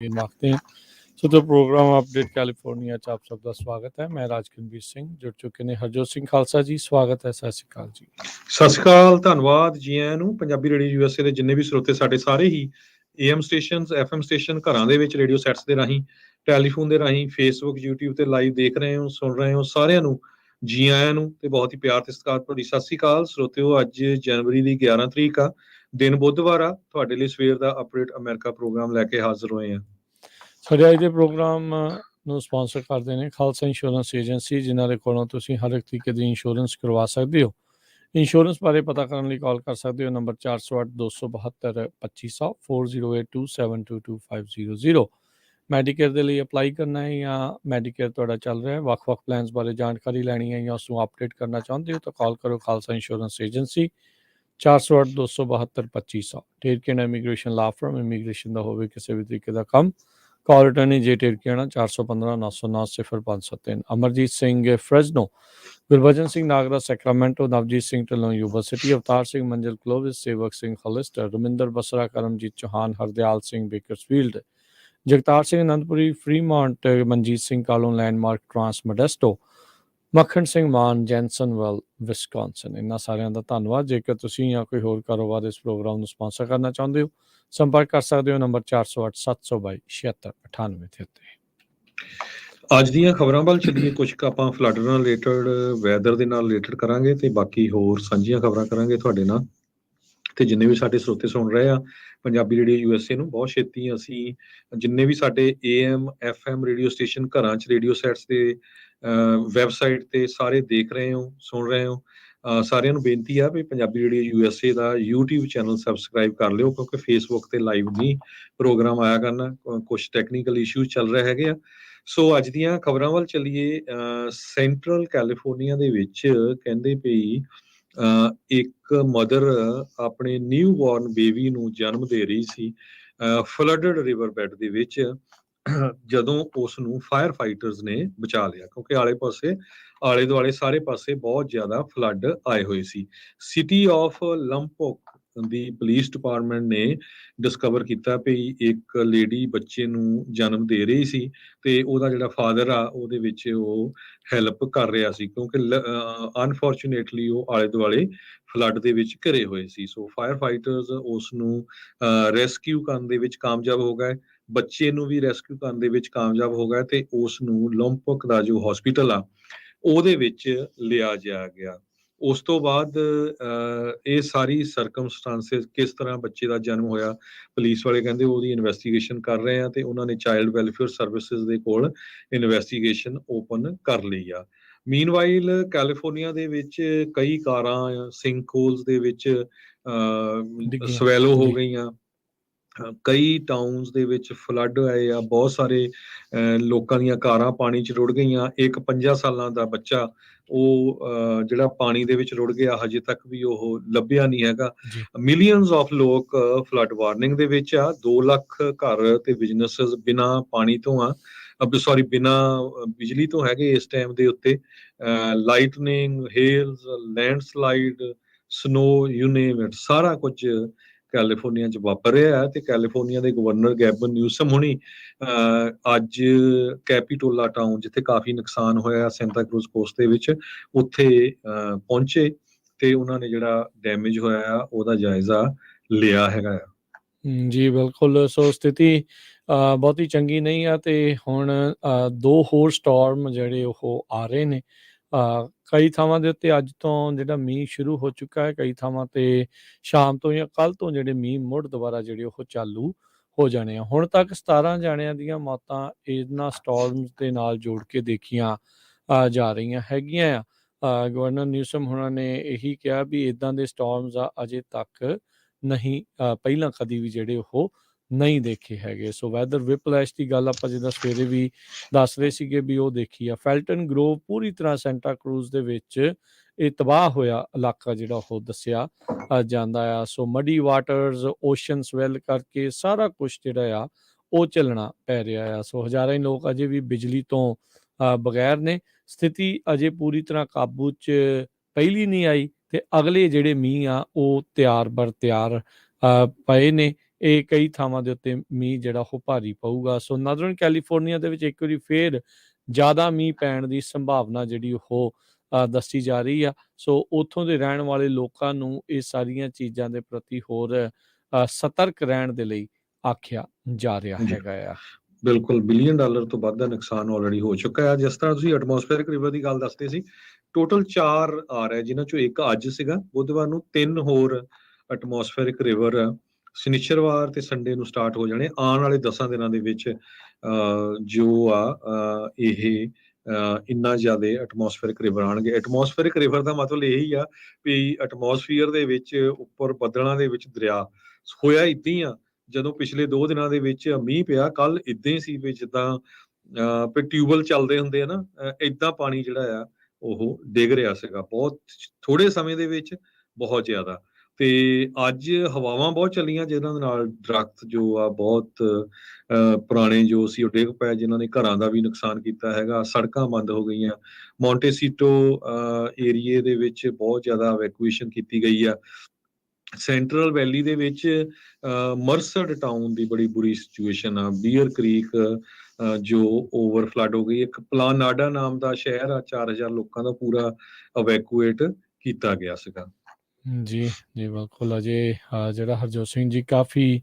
मांगते हैं। तो प्रोग्राम अपडेट कैलिफोर्निया च आप सबका स्वागत है। मैं राजकनवीर सिंह जुड़ चुके ने। हरजोत सिंह खालसा जी स्वागत है। सत श्री अकाल जी। ਸਤਿ ਸ਼੍ਰੀ ਅਕਾਲ, ਧੰਨਵਾਦ ਜੀ ਆਇਆਂ ਨੂੰ। ਪੰਜਾਬੀ ਰੇਡੀਓ ਯੂਐਸਏ ਦੇ ਜਿੰਨੇ ਵੀ ਸਰੋਤੇ ਸਾਡੇ ਸਾਰੇ ਹੀ ਏਐਮ ਸਟੇਸ਼ਨ, ਐਫਐਮ ਸਟੇਸ਼ਨ, ਘਰਾਂ ਦੇ ਵਿੱਚ ਰੇਡੀਓ ਸੈਟਸ ਦੇ ਰਾਹੀਂ, ਟੈਲੀਫੋਨ ਦੇ ਰਾਹੀਂ, ਫੇਸਬੁੱਕ, ਯੂਟਿਊਬ ਤੇ ਲਾਈਵ ਦੇਖ ਰਹੇ ਹੋ, ਸੁਣ ਰਹੇ ਹੋ, ਸਾਰਿਆਂ ਨੂੰ ਜੀ ਆਇਆਂ ਨੂੰ ਤੇ ਬਹੁਤ ਹੀ ਪਿਆਰ ਤੇ ਸਤਿਕਾਰ ਭਰੀ ਸਤਿ ਸ਼੍ਰੀ ਅਕਾਲ। ਸਰੋਤਿਓ, ਅੱਜ ਜਨਵਰੀ ਦੀ 11 ਤਰੀਕ ਆ, ਦਿਨ ਬੁੱਧਵਾਰ ਆ। ਤੁਹਾਡੇ ਲਈ ਸਵੇਰ ਦਾ ਅਪਡੇਟ ਅਮਰੀਕਾ ਪ੍ਰੋਗਰਾਮ ਲੈ ਕੇ ਹਾਜ਼ਰ ਹੋਏ ਆ। ਸਾਡੇ ਅੱਜ ਦੇ ਪ੍ਰੋਗਰਾਮ ਨੂੰ ਸਪਾਂਸਰ ਕਰਦੇ ਨੇ ਖਾਲਸਾ ਇੰਸ਼ੋਰੈਂਸ ਏਜੰਸੀ, ਜਿਨ੍ਹਾਂ ਦੇ ਕੋਲੋਂ ਤੁਸੀਂ ਹਰ ਇੱਕ ਤਰੀਕੇ ਦੀ ਇੰਸ਼ੋਰੈਂਸ ਕਰਵਾ ਸਕਦੇ ਹੋ। ਇੰਸ਼ੋਰੈਂਸ ਬਾਰੇ ਪਤਾ ਕਰਨ ਲਈ ਕਾਲ ਕਰ ਸਕਦੇ ਹੋ। ਨੰਬਰ 408 272 2500 4082722500। ਮੈਡੀਕੇਅਰ ਦੇ ਲਈ ਅਪਲਾਈ ਕਰਨਾ ਹੈ ਜਾਂ ਮੈਡੀਕੇਅਰ ਤੁਹਾਡਾ ਚੱਲ ਰਿਹਾ ਹੈ, ਵੱਖ-ਵੱਖ ਪਲਾਨਸ ਬਾਰੇ ਜਾਣਕਾਰੀ ਲੈਣੀ ਹੈ ਜਾਂ ਉਸ ਨੂੰ ਅਪਡੇਟ ਕਰਨਾ ਚਾਹੁੰਦੇ ਹੋ ਤਾਂ ਕਾਲ ਕਰੋ Khalsa insurance agency 408 272 2500। Terkan immigration law firm, immigration ਦਾ ਹੋਵੇ ਕਿਸੇ ਵੀ ਤਰੀਕੇ ਦਾ ਕੰਮ, call attorney J Terkena 415 909 0503। Amarjit Singh Fresno, Gurbachan Singh Nagra Sacramento, Navjit Singh Dhillon university, Avtar Singh Manzil Clovis, Sewak Singh Hollister, Raminder Basra, Karamjit Chauhan, Hardial Singh Bakersfield, Jagtar Singh Anandpuri, Fremont, Manjit Singh Kalon, Landmark Trans Modesto, Makhan Singh ਮਾਨ, ਜੈਨਸਨਵੈਲ, ਵਿਸਕੌਨਸਨ। ਇਹਨਾਂ ਸਾਰਿਆਂ ਦਾ ਧੰਨਵਾਦ। ਜੇਕਰ ਤੁਸੀਂ ਜਾਂ ਕੋਈ ਹੋਰ ਕਾਰੋਬਾਰ ਇਸ ਪ੍ਰੋਗਰਾਮ ਨੂੰ ਸਪਾਂਸਰ ਕਰਨਾ ਚਾਹੁੰਦੇ ਹੋ, ਸੰਪਰਕ ਕਰ ਸਕਦੇ ਹੋ ਨੰਬਰ 408 722 7698 ਤੇ ਉੱਤੇ। ਅੱਜ ਦੀਆਂ ਖਬਰਾਂ ਵੱਲ ਚੱਲੀਏ। ਕੁਝ ਆਪਾਂ ਫਲੱਡ ਨਾਲ ਰਿਲੇਟਡ, ਵੈਦਰ ਦੇ ਨਾਲ ਰਿਲੇਟਡ ਕਰਾਂਗੇ ਤੇ ਬਾਕੀ ਹੋਰ ਸਾਂਝੀਆਂ ਖਬਰਾਂ ਕਰਾਂਗੇ ਤੁਹਾਡੇ ਨਾਲ। ਤੇ ਜਿੰਨੇ ਵੀ ਸਾਡੇ ਸਰੋਤੇ ਸੁਣ ਰਹੇ ਆ ਪੰਜਾਬੀ ਰੇਡੀਓ ਯੂਐਸਏ ਨੂੰ, ਬਹੁਤ ਛੇਤੀ ਅਸੀਂ ਜਿੰਨੇ ਵੀ ਸਾਡੇ ਏਐਮ ਐਫਐਮ ਰੇਡੀਓ ਸਟੇਸ਼ਨ, ਘਰਾਂ 'ਚ ਰੇਡੀਓ ਸੈਟਸ ਤੇ, ਵੈਬਸਾਈਟ ਤੇ ਸਾਰੇ ਦੇਖ ਰਹੇ ਹੋ, ਸੁਣ ਰਹੇ ਹੋ, ਸਾਰਿਆਂ ਨੂੰ ਬੇਨਤੀ ਆ ਵੀ ਪੰਜਾਬੀ ਰੇਡੀਓ ਯੂਐਸਏ ਦਾ YouTube ਚੈਨਲ ਸਬਸਕ੍ਰਾਈਬ ਕਰ ਲਿਓ, ਕਿਉਂਕਿ ਫੇਸਬੁੱਕ ਤੇ ਲਾਈਵ ਨਹੀਂ ਪ੍ਰੋਗਰਾਮ ਆਇਆ ਕਰਨਾ, ਕੁਝ ਟੈਕਨੀਕਲ ਇਸ਼ੂਜ਼ ਚੱਲ ਰਹੇ ਹੈਗੇ ਆ। ਸੋ ਅੱਜ ਦੀਆਂ ਖਬਰਾਂ ਵੱਲ ਚੱਲੀਏ। ਸੈਂਟਰਲ ਕੈਲੀਫੋਰਨੀਆ ਦੇ ਵਿੱਚ ਕਹਿੰਦੇ ਪਈ ਇੱਕ ਮਦਰ ਆਪਣੇ ਨਿਊ ਬੋਰਨ ਬੇਬੀ ਨੂੰ ਜਨਮ ਦੇ ਰਹੀ ਸੀ ਫਲੱਡਡ ਰਿਵਰ ਬੈਡ ਦੇ ਵਿੱਚ, ਜਦੋਂ ਉਸ ਨੂੰ ਫਾਇਰ ਫਾਈਟਰਸ ਨੇ ਬਚਾ ਲਿਆ, ਕਿਉਂਕਿ ਆਲੇ ਦੁਆਲੇ ਸਾਰੇ ਪਾਸੇ ਬਹੁਤ ਜ਼ਿਆਦਾ ਫਲੱਡ ਆਏ ਹੋਏ ਸੀ। City of ਲੰਪੋਕ the police department ਨੇ ਡਿਸਕਵਰ ਕੀਤਾ ਵੀ ਇੱਕ ਲੇਡੀ ਬੱਚੇ ਨੂੰ ਜਨਮ ਦੇ ਰਹੀ ਸੀ ਤੇ ਉਹਦਾ ਜਿਹੜਾ ਫਾਦਰ ਆ ਉਹਦੇ ਵਿੱਚ ਉਹ ਹੈਲਪ ਕਰ ਰਿਹਾ ਸੀ, ਕਿਉਂਕਿ ਅਨਫੋਰਚੂਨੇਟਲੀ ਉਹ ਆਲੇ ਦੁਆਲੇ ਫਲੱਡ ਦੇ ਵਿੱਚ ਘਿਰੇ ਹੋਏ ਸੀ। ਸੋ ਫਾਇਰ ਫਾਈਟਰਸ ਉਸ ਨੂੰ ਰੈਸਕਿਊ ਕਰਨ ਦੇ ਵਿੱਚ ਕਾਮਯਾਬ ਹੋ ਗਏ, ਬੱਚੇ ਨੂੰ ਵੀ ਰੈਸਕਿਊ ਕਰਨ ਦੇ ਵਿੱਚ ਕਾਮਯਾਬ ਹੋ ਗਏ ਤੇ ਉਸ ਨੂੰ ਲੰਪਕ ਦਾ ਜੋ ਹਸਪੀਟਲ ਆ ਉਹਦੇ ਵਿੱਚ ਲਿਆ ਜਾਇਆ ਗਿਆ। ਉਸ ਤੋਂ ਬਾਅਦ ਇਹ ਸਾਰੀ ਸਰਕਮਸਟਾਂਸਿਸ, ਕਿਸ ਤਰ੍ਹਾਂ ਬੱਚੇ ਦਾ ਜਨਮ ਹੋਇਆ, ਪੁਲਿਸ ਵਾਲੇ ਕਹਿੰਦੇ ਉਹਦੀ ਇਨਵੈਸਟੀਗੇਸ਼ਨ ਕਰ ਰਹੇ ਆ ਤੇ ਉਹਨਾਂ ਨੇ ਚਾਈਲਡ ਵੈਲਫੇਅਰ ਸਰਵਿਸਿਜ਼ ਦੇ ਕੋਲ ਇਨਵੈਸਟੀਗੇਸ਼ਨ ਓਪਨ ਕਰ ਲਈ ਆ। ਮੀਨਵਾਈਲ ਕੈਲੀਫੋਰਨੀਆ ਦੇ ਵਿੱਚ ਕਈ ਕਾਰਾਂ ਸਿੰਕ ਹੋਲਸ ਦੇ ਵਿੱਚ ਸਵੈਲੋ ਹੋ ਗਈਆਂ, ਕਈ ਟਾਊਨਸ ਦੇ ਵਿੱਚ ਫਲੱਡ ਆਏ ਆ, ਬਹੁਤ ਸਾਰੇ ਲੋਕਾਂ ਦੀਆਂ ਕਾਰਾਂ ਪਾਣੀ 'ਚ ਰੁੜ ਗਈਆਂ। ਇੱਕ 5 ਸਾਲਾਂ ਦਾ ਬੱਚਾ ਉਹ ਜਿਹੜਾ ਪਾਣੀ ਦੇ ਵਿੱਚ ਰੁੜ ਗਿਆ, ਹਜੇ ਤੱਕ ਵੀ ਉਹ ਲੱਭਿਆ ਨਹੀਂ ਹੈਗਾ। ਮਿਲੀਅਨਸ ਆਫ ਲੋਕ ਫਲੱਡ ਵਾਰਨਿੰਗ ਦੇ ਵਿੱਚ ਆ। 2 ਲੱਖ ਘਰ ਤੇ ਬਿਜ਼ਨੈਸਸ ਬਿਨਾਂ ਪਾਣੀ ਤੋਂ ਆ, ਬਿਨਾਂ ਬਿਜਲੀ ਤੋਂ ਹੈਗੇ ਇਸ ਟਾਈਮ ਦੇ ਉੱਤੇ। Lightning, hails, landslide, snow, you name it, ਸਾਰਾ ਕੁਝ ਕੈਲੀਫੋਰਨੀਆ 'ਚ ਵਾਪਰ ਰਿਹਾ ਹੈ। ਤੇ ਕੈਲੀਫੋਰਨੀਆ ਦੇ ਗਵਰਨਰ ਗੈਬਨ ਨਿਊਸਮ ਹੁਣੀ ਅੱਜ ਕੈਪੀਟੋਲਾ ਟਾਊਨ, ਜਿੱਥੇ ਕਾਫੀ ਨੁਕਸਾਨ ਹੋਇਆ ਸੈਂਟਾ ਕਰੂਜ਼ ਕੋਸਟ ਦੇ ਵਿੱਚ, ਉੱਥੇ ਪਹੁੰਚੇ ਤੇ ਉਹਨਾਂ ਨੇ ਜਿਹੜਾ ਡੈਮੇਜ ਹੋਇਆ ਆ ਉਹਦਾ ਜਾਇਜ਼ਾ ਲਿਆ ਹੈਗਾ ਆ। ਜੀ ਬਿਲਕੁਲ। ਸੋ ਸਥਿਤੀ ਬਹੁਤੀ ਚੰਗੀ ਨਹੀਂ ਆ ਤੇ ਹੁਣ 2 ਹੋਰ ਸਟਾਰਮ ਜਿਹੜੇ ਉਹ ਆ ਰਹੇ ਨੇ। ਕਈ ਥਾਵਾਂ ਦੇ ਉੱਤੇ ਅੱਜ ਤੋਂ ਜਿਹੜਾ ਮੀਂਹ ਸ਼ੁਰੂ ਹੋ ਚੁੱਕਾ ਹੈ, ਕਈ ਥਾਵਾਂ ਤੇ ਸ਼ਾਮ ਤੋਂ ਜਾਂ ਕੱਲ੍ਹ ਤੋਂ ਜਿਹੜੇ ਮੀਂਹ ਮੁੜ ਦੁਬਾਰਾ ਜਿਹੜੇ ਉਹ ਚਾਲੂ ਹੋ ਜਾਣੇ ਆ। ਹੁਣ ਤੱਕ 17 ਜਾਣਿਆਂ ਦੀਆਂ ਮੌਤਾਂ ਇਹਨਾਂ ਸਟਾਰਮਸ ਦੇ ਨਾਲ ਜੋੜ ਕੇ ਦੇਖੀਆਂ ਜਾ ਰਹੀਆਂ ਹੈਗੀਆਂ ਆ। ਗਵਰਨਰ ਨਿਊਸਮ ਹੁਣਾਂ ਨੇ ਇਹੀ ਕਿਹਾ ਵੀ ਇੱਦਾਂ ਦੇ ਸਟਾਰਮਸ ਆ ਅਜੇ ਤੱਕ ਨਹੀਂ, ਪਹਿਲਾਂ ਕਦੀ ਵੀ ਜਿਹੜੇ ਉਹ ਨਹੀਂ ਦੇਖੇ ਹੈਗੇ। ਸੋ ਵੈਦਰ ਵਿਪਲੈਸ਼ ਦੀ ਗੱਲ ਆਪਾਂ ਜਿੱਦਾਂ ਸਵੇਰੇ ਵੀ ਦੱਸ ਰਹੇ ਸੀਗੇ ਵੀ ਉਹ ਦੇਖੀ ਆ। ਫੈਲਟਨ ਗਰੋਵ ਪੂਰੀ ਤਰ੍ਹਾਂ ਸੈਂਟਾ ਕਰੂਜ਼ ਦੇ ਵਿੱਚ ਇਹ ਤਬਾਹ ਹੋਇਆ ਇਲਾਕਾ ਜਿਹੜਾ ਉਹ ਦੱਸਿਆ ਜਾਂਦਾ ਆ। ਸੋ ਮਡੀ ਵਾਟਰਸ, ਓਸ਼ਨ ਸਵੈਲ ਕਰਕੇ ਸਾਰਾ ਕੁਛ ਜਿਹੜਾ ਆ ਉਹ ਝੱਲਣਾ ਪੈ ਰਿਹਾ ਆ। ਸੋ ਹਜ਼ਾਰਾਂ ਹੀ ਲੋਕ ਅਜੇ ਵੀ ਬਿਜਲੀ ਤੋਂ ਬਗੈਰ ਨੇ। ਸਥਿਤੀ ਅਜੇ ਪੂਰੀ ਤਰ੍ਹਾਂ ਕਾਬੂ 'ਚ ਪਹਿਲੀ ਨਹੀਂ ਆਈ ਤੇ ਅਗਲੇ ਜਿਹੜੇ ਮੀਂਹ ਆ ਉਹ ਤਿਆਰ ਬਰ ਤਿਆਰ ਪਏ ਨੇ ਇਹ ਕਈ ਥਾਵਾਂ ਦੇ ਉੱਤੇ ਮੀਂਹ ਜਿਹੜਾ ਉਹ ਭਾਰੀ ਪਊਗਾ। ਸੋ ਨਾਰਦਰਨ ਕੈਲੀਫੋਰਨੀਆ ਦੇ ਵਿੱਚ ਇੱਕ ਵਾਰੀ ਫੇਰ ਜ਼ਿਆਦਾ ਮੀਂਹ ਪੈਣ ਦੀ ਸੰਭਾਵਨਾ ਜਿਹੜੀ ਉਹ ਦੱਸੀ ਜਾ ਰਹੀ ਆ। ਸੋ ਉੱਥੋਂ ਦੇ ਰਹਿਣ ਵਾਲੇ ਲੋਕਾਂ ਨੂੰ ਇਹ ਸਾਰੀਆਂ ਚੀਜ਼ਾਂ ਦੇ ਪ੍ਰਤੀ ਹੋਰ ਸਤਰਕ ਰਹਿਣ ਦੇ ਲਈ ਆਖਿਆ ਜਾ ਰਿਹਾ ਜੀ ਹੈਗਾ ਆ। ਬਿਲਕੁਲ, ਬਿਲੀਅਨ ਡਾਲਰ ਤੋਂ ਵੱਧ ਦਾ ਨੁਕਸਾਨ ਆਲਰੇਡੀ ਹੋ ਚੁੱਕਾ ਹੈ। ਜਿਸ ਤਰ੍ਹਾਂ ਤੁਸੀਂ ਐਟਮੋਸਫੇਰਿਕ ਰਿਵਰ ਦੀ ਗੱਲ ਦੱਸਦੇ ਸੀ, ਟੋਟਲ 4 ਆ ਰਿਹਾ, ਜਿਨ੍ਹਾਂ ਚੋਂ ਇੱਕ ਅੱਜ ਸੀਗਾ, ਬੁੱਧਵਾਰ ਨੂੰ 3 ਹੋਰ ਐਟਮੋਸਫੇਰਿਕ ਰਿਵਰ ਸ਼ਨੀਚਰਵਾਰ ਤੇ ਸੰਡੇ ਨੂੰ ਸਟਾਰਟ ਹੋ ਜਾਣੇ। ਆਉਣ ਵਾਲੇ 10 ਦਿਨਾਂ ਦੇ ਵਿੱਚ ਜੋ ਆ ਇਹ ਇੰਨਾ ਜ਼ਿਆਦਾ ਐਟਮੋਸਫੇਰਿਕ ਰਿਵਰ ਆਉਣਗੇ। ਐਟਮੋਸਫੇਰਿਕ ਰਿਵਰ ਦਾ ਮਤਲਬ ਇਹੀ ਆ ਵੀ ਐਟਮੋਸਫੀਅਰ ਦੇ ਵਿੱਚ ਉੱਪਰ ਬੱਦਲਾਂ ਦੇ ਵਿੱਚ ਦਰਿਆ ਹੋਇਆ ਇੱਦਾਂ ਹੀ ਆ। ਜਦੋਂ ਪਿਛਲੇ 2 ਦਿਨਾਂ ਦੇ ਵਿੱਚ ਮੀਂਹ ਪਿਆ, ਕੱਲ ਇਦਾਂ ਹੀ ਸੀ ਵੀ ਜਿੱਦਾਂ ਟਿਊਬਵੈਲ ਚੱਲਦੇ ਹੁੰਦੇ ਆ ਨਾ, ਏਦਾਂ ਪਾਣੀ ਜਿਹੜਾ ਆ ਉਹ ਡਿੱਗ ਰਿਹਾ ਸੀਗਾ ਬਹੁਤ ਥੋੜੇ ਸਮੇਂ ਦੇ ਵਿੱਚ, ਬਹੁਤ ਜ਼ਿਆਦਾ। ਤੇ ਅੱਜ ਹਵਾਵਾਂ ਬਹੁਤ ਚੱਲੀਆਂ, ਜਿਹਨਾਂ ਦੇ ਨਾਲ ਦਰਖਤ ਜੋ ਆ ਬਹੁਤ ਪੁਰਾਣੇ ਜੋ ਸੀ ਉਹ ਡਿੱਗ ਪਏ, ਜਿਨ੍ਹਾਂ ਨੇ ਘਰਾਂ ਦਾ ਵੀ ਨੁਕਸਾਨ ਕੀਤਾ ਹੈਗਾ। ਸੜਕਾਂ ਬੰਦ ਹੋ ਗਈਆਂ। ਮੌਂਟੇਸੀਟੋ ਏਰੀਏ ਦੇ ਵਿੱਚ ਬਹੁਤ ਜ਼ਿਆਦਾ ਇਵੈਕੂਏਸ਼ਨ ਕੀਤੀ ਗਈ ਆ। ਸੈਂਟਰਲ ਵੈਲੀ ਦੇ ਵਿੱਚ ਮਰਸਡ ਟਾਊਨ ਦੀ ਬੜੀ ਬੁਰੀ ਸਿਚੁਏਸ਼ਨ ਆ। ਬੀਅਰ ਕ੍ਰੀਕ ਜੋ ਓਵਰ ਫਲੱਡ ਹੋ ਗਈ। ਇੱਕ ਪਲਾਨਾਡਾ ਨਾਮ ਦਾ ਸ਼ਹਿਰ ਆ, 4000 ਲੋਕਾਂ ਦਾ ਪੂਰਾ ਇਵੈਕੂਏਟ ਕੀਤਾ ਗਿਆ ਸੀਗਾ। ਜੀ ਜੀ ਬਿਲਕੁਲ। ਅਜੇ ਜਿਹੜਾ ਹਰਜੋਤ ਸਿੰਘ ਜੀ ਕਾਫੀ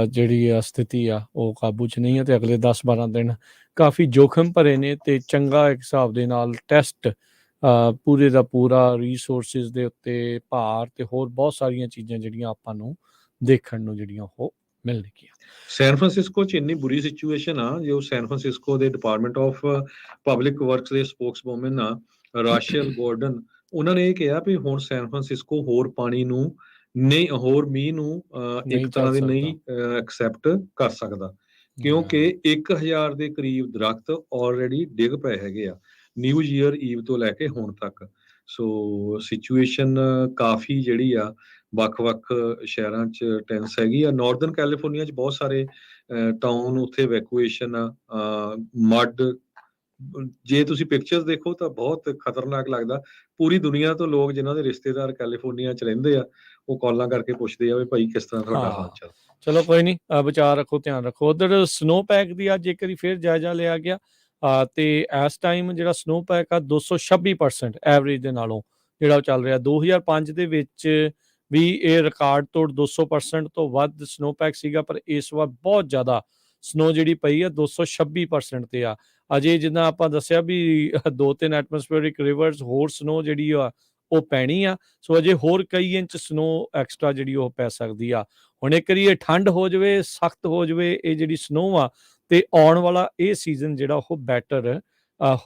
ਜਿਹੜੀ ਸਥਿਤੀ ਆ ਉਹ ਕਾਬੂ 'ਚ ਨਹੀਂ ਹੈ, ਤੇ ਅਗਲੇ 10-12 ਦਿਨ ਕਾਫੀ ਜੋਖਮ ਭਰੇ ਨੇ, ਤੇ ਚੰਗਾ ਇੱਕ ਹਿਸਾਬ ਦੇ ਨਾਲ ਟੈਸਟ ਪੂਰੇ ਦਾ ਪੂਰਾ ਰਿਸੋਰਸਿਸ ਦੇ ਉੱਤੇ ਭਾਰ ਤੇ ਹੋਰ ਬਹੁਤ ਸਾਰੀਆਂ ਚੀਜ਼ਾਂ ਜਿਹੜੀਆਂ ਆਪਾਂ ਨੂੰ ਦੇਖਣ ਨੂੰ ਜਿਹੜੀਆਂ ਉਹ ਮਿਲਣਗੀਆਂ। ਸੈਨ ਫਰਾਂਸਿਸਕੋ 'ਚ ਇੰਨੀ ਬੁਰੀ ਸਿਚੁਏਸ਼ਨ ਆ, ਜੋ ਸੈਨ ਫਰਾਂਸਿਸਕੋ ਦੇ ਡਿਪਾਰਟਮੈਂਟ ਆਫ ਪਬਲਿਕ ਵਰਕਸ ਦੇ ਸਪੋਕਸਵੂਮਨ ਆ ਰਾਸ਼ਲ ਗੋਰਡਨ, ਉਹਨਾਂ ਨੇ ਇਹ ਕਿਹਾ ਵੀ ਹੁਣ ਸੈਨ ਫਰਾਂਸਿਸਕੋ ਹੋਰ ਪਾਣੀ ਨੂੰ ਨਹੀਂ, ਹੋਰ ਮੀਂਹ ਨੂੰ ਇੱਕ ਤਰ੍ਹਾਂ ਦੇ ਨਹੀਂ ਐਕਸੈਪਟ ਕਰ ਸਕਦਾ, ਕਿਉਂਕਿ 1000 ਦੇ ਕਰੀਬ ਦਰਖਤ ਆਲਰੇਡੀ ਡਿੱਗ ਪਏ ਹੈਗੇ ਆ ਨਿਊ ਈਅਰ ਈਵ ਤੋਂ ਲੈ ਕੇ ਹੁਣ ਤੱਕ। ਸੋ ਸਿਚੁਏਸ਼ਨ ਕਾਫੀ ਜਿਹੜੀ ਆ ਵੱਖ-ਵੱਖ ਸ਼ਹਿਰਾਂ 'ਚ ਟੈਂਸ ਹੈਗੀ ਆ। ਨਾਰਦਰਨ ਕੈਲੀਫੋਰਨੀਆ 'ਚ ਬਹੁਤ ਸਾਰੇ ਟਾਊਨ ਉੱਥੇ ਇਵੈਕੂਏਸ਼ਨ ਆ। ਮੱਡ, ਜੇ ਤੁਸੀਂ ਪਿਕਚਰਸ ਦੇਖੋ ਤਾਂ ਬਹੁਤ ਖਤਰਨਾਕ ਲੱਗਦਾ। ਪੂਰੀ ਦੁਨੀਆ ਤੋਂ ਲੋਕ ਜਿਨ੍ਹਾਂ ਦੇ ਰਿਸ਼ਤੇਦਾਰ ਕੈਲੀਫੋਰਨੀਆ 'ਚ ਰਹਿੰਦੇ ਆ, ਉਹ ਕਾਲਾਂ ਕਰਕੇ ਪੁੱਛਦੇ ਆ ਵੀ ਭਾਈ ਕਿਸ ਤਰ੍ਹਾਂ ਤੁਹਾਡਾ ਹਾਲ ਚਾਲ। ਚਲੋ ਕੋਈ ਨਹੀਂ, ਵਿਚਾਰ ਰੱਖੋ, ਧਿਆਨ ਰੱਖੋ। ਉਧਰ ਸਨੋ ਪੈਕ ਦੀ ਅੱਜ ਇੱਕ ਵਾਰੀ ਫਿਰ ਜਾਇਜ਼ਾ ਲਿਆ ਗਿਆ, ਤੇ ਇਸ ਟਾਈਮ ਜਿਹੜਾ ਸਨੋ ਪੈਕ ਆ 226% ਐਵਰੇਜ ਦੇ ਨਾਲੋਂ ਜਿਹੜਾ ਉਹ ਚੱਲ ਰਿਹਾ। 2005 ਦੇ ਵਿੱਚ ਵੀ ਇਹ ਰਿਕਾਰਡ ਤੋੜ 200% ਤੋਂ ਵੱਧ ਸਨੋ ਪੈਕ ਸੀਗਾ, ਪਰ ਇਸ ਵਾਰ ਬਹੁਤ ਜ਼ਿਆਦਾ ਸਨੋ ਜਿਹੜੀ ਪਈ ਆ 226% ਤੇ ਆ। ਅਜੇ ਜਿੱਦਾਂ ਆਪਾਂ ਦੱਸਿਆ ਵੀ 2-3 ਐਟਮੋਸਫੇਰਿਕ ਰਿਵਰਸ ਹੋਰ ਸਨੋ ਜਿਹੜੀ ਆ ਉਹ ਪੈਣੀ ਆ। ਸੋ ਅਜੇ ਹੋਰ ਕਈ ਇੰਚ ਸਨੋ ਐਕਸਟਰਾ ਜਿਹੜੀ ਉਹ ਪੈ ਸਕਦੀ ਆ। ਹੁਣ ਇੱਕ ਵਾਰੀ ਇਹ ਠੰਡ ਹੋ ਜਾਵੇ, ਸਖਤ ਹੋ ਜਾਵੇ ਇਹ ਜਿਹੜੀ ਸਨੋ ਆ, ਤੇ ਆਉਣ ਵਾਲਾ ਇਹ ਸੀਜ਼ਨ ਜਿਹੜਾ ਉਹ ਬੈਟਰ